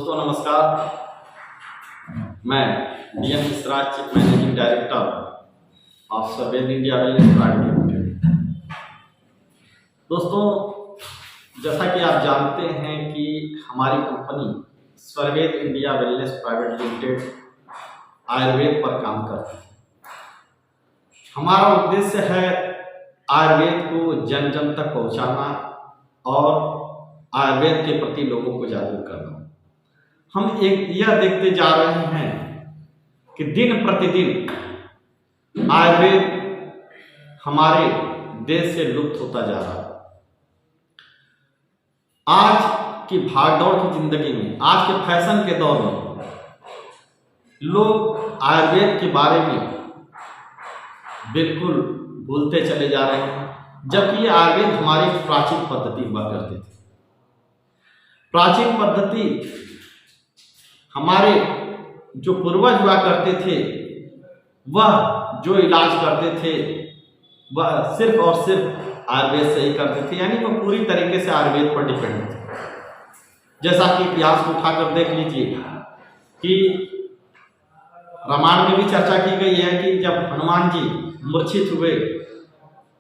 दोस्तों नमस्कार। मैं DM Mishra, chief managing director of Sarved India wellness private limited. दोस्तों, जैसा कि आप जानते हैं कि हमारी company Sarved India wellness private limited Ayurveda पर काम करती है। हमारा उद्देश्य है आयुर्वेद को जन जन तक पहुंचाना और आयुर्वेद के प्रति लोगों को जागरूक करना। हम यह देखते जा रहे हैं कि दिन प्रतिदिन आयुर्वेद हमारे देश से लुप्त होता जा रहा है। आज की भागदौड़ की जिंदगी में, आज के फैशन के दौर में लोग आयुर्वेद के बारे में बिल्कुल भूलते चले जा रहे हैं, जबकि आयुर्वेद हमारी प्राचीन पद्धति हुआ करती थी। प्राचीन पद्धति हमारे जो पूर्वज हुआ करते थे, वह जो इलाज करते थे वह सिर्फ और सिर्फ आयुर्वेद से ही करते थे, यानी वो पूरी तरीके से आयुर्वेद पर डिपेंड थे। जैसा कि इतिहास को उठाकर देख लीजिए कि रामायण में भी चर्चा की गई है कि जब हनुमान जी मूर्छित हुए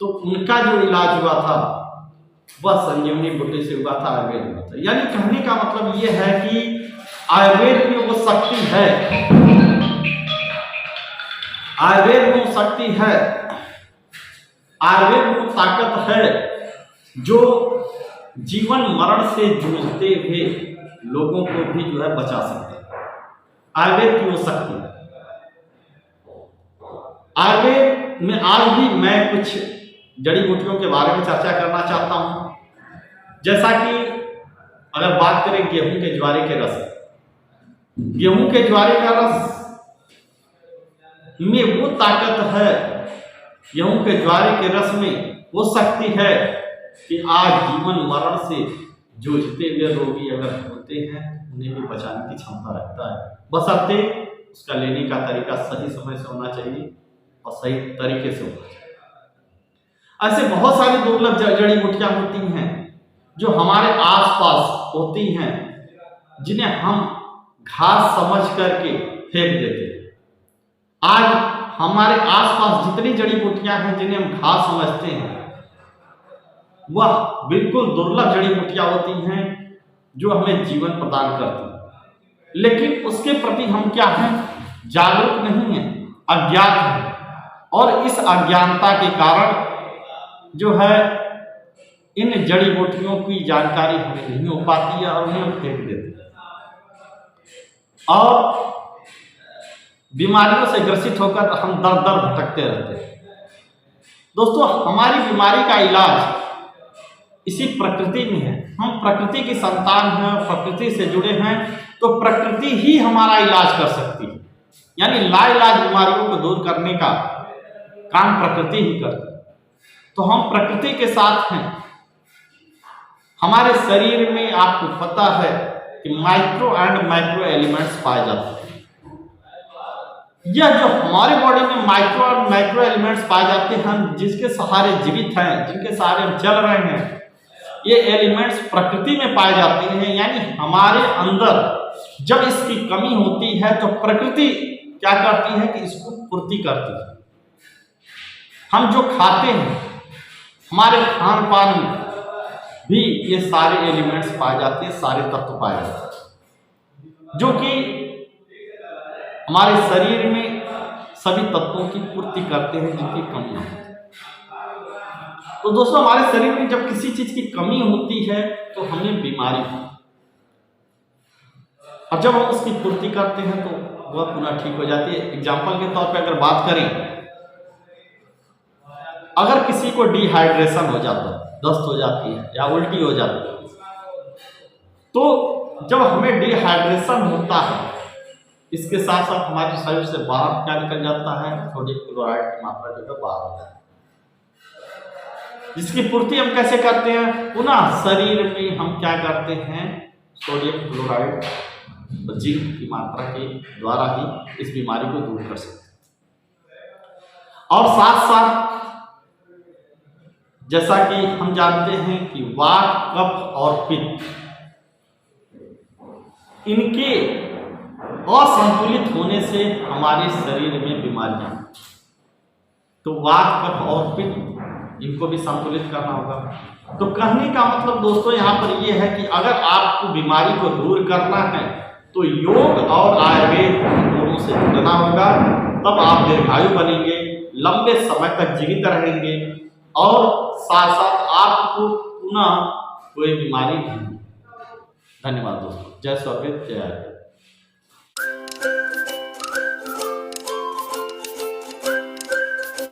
तो उनका जो इलाज हुआ था वह संजीवनी बूटी से हुआ था, आयुर्वेद हुआ था। यानी कहने का मतलब यह है कि आयुर्वेद में वो शक्ति है, आयुर्वेद में वो शक्ति है, आयुर्वेद में वो ताकत है जो जीवन मरण से जूझते हुए लोगों को भी जो है बचा सकता है। आयुर्वेद की वो शक्ति है। आयुर्वेद में आज भी मैं कुछ जड़ी बूटियों के बारे में चर्चा करना चाहता हूं। जैसा कि अगर बात करें गेहूं के ज्वारे के रस, गेहूं के ज्वारे का रस में वो ताकत है, गेहूं के ज्वारे के रस में वो शक्ति है कि आज जीवन मरण से जूझते हुए रोगी अगर होते हैं उन्हें भी बचाने की क्षमता रखता है, बशर्ते उसका लेने का तरीका सही समय से होना चाहिए और सही तरीके से होना चाहिए। ऐसे बहुत सारी दुर्लभ जड़ी बूटियां होती हैं जो हमारे आसपास होती हैं, जिन्हें हम घास समझ करके फेंक देते हैं। आज हमारे आसपास जितनी जड़ी बूटियां हैं जिन्हें हम घास समझते हैं, वह बिल्कुल दुर्लभ जड़ी बूटियां होती हैं जो हमें जीवन प्रदान करती हैं। लेकिन उसके प्रति हम क्या हैं? जागरूक नहीं हैं, अज्ञात हैं। और इस अज्ञानता के कारण जो है इन जड़ी बूटियों की जानकारी हमें नहीं हो पाती है और उन्हें फेंक देते हैं और बीमारियों से ग्रसित होकर हम दर दर भटकते रहते हैं। दोस्तों, हमारी बीमारी का इलाज इसी प्रकृति में है। हम प्रकृति की संतान हैं, प्रकृति से जुड़े हैं, तो प्रकृति ही हमारा इलाज कर सकती है। यानी लाइलाज बीमारियों को दूर करने का काम प्रकृति ही करती है। तो हम प्रकृति के साथ हैं। हमारे शरीर में आपको पता है कि माइक्रो एंड मैक्रो एलिमेंट्स पाए जाते हैं। यह जो हमारे बॉडी में माइक्रो और मैक्रो एलिमेंट्स पाए जाते हैं, जिसके सहारे जीवित हैं, जिनके सहारे हम चल रहे हैं, ये एलिमेंट्स प्रकृति में पाए जाते हैं। यानी हमारे अंदर जब इसकी कमी होती है तो प्रकृति क्या करती है कि इसको पूर्ति करती है। हम जो खाते हैं, हमारे खान पान में भी ये सारे एलिमेंट्स पाए जाते हैं, सारे तत्व पाए जाते हैं, जो कि हमारे शरीर में सभी तत्वों की पूर्ति करते हैं जिनकी कमी होती है। तो दोस्तों, हमारे शरीर में जब किसी चीज की कमी होती है तो हमें बीमारी होती है, और जब हम उसकी पूर्ति करते हैं तो वह पुनः ठीक हो जाती है। एग्जाम्पल के तौर पे अगर बात करें, अगर किसी को डिहाइड्रेशन हो जाता है, दस्त हो जाती है या उल्टी हो जाती है, तो जब हमें डिहाइड्रेशन होता है, इसके साथ साथ हमारे शरीर से बाहर क्या निकल जाता है? सोडियम क्लोराइड की मात्रा जो है बाहर हो जाती है, जिसकी पूर्ति हम कैसे करते हैं? पुनः शरीर में हम क्या करते हैं? सोडियम क्लोराइड जिंक की मात्रा के द्वारा ही इस बीमारी को दूर कर सकते हैं। और साथ साथ जैसा कि हम जानते हैं कि वात, कफ और पित्त इनके असंतुलित होने से हमारे शरीर में बीमारियां, तो वात कफ और पित्त इनको भी संतुलित करना होगा। तो कहने का मतलब दोस्तों यहाँ पर ये है कि अगर आपको बीमारी को दूर करना है तो योग और आयुर्वेद दोनों से जुड़ना होगा, तब आप दीर्घायु बनेंगे, लंबे समय तक जीवित रहेंगे और साथ साथ आपको पुनः कोई बीमारी नहीं। धन्यवाद दोस्तों। जय स्वास्थ्य, जय आयुर्वेद।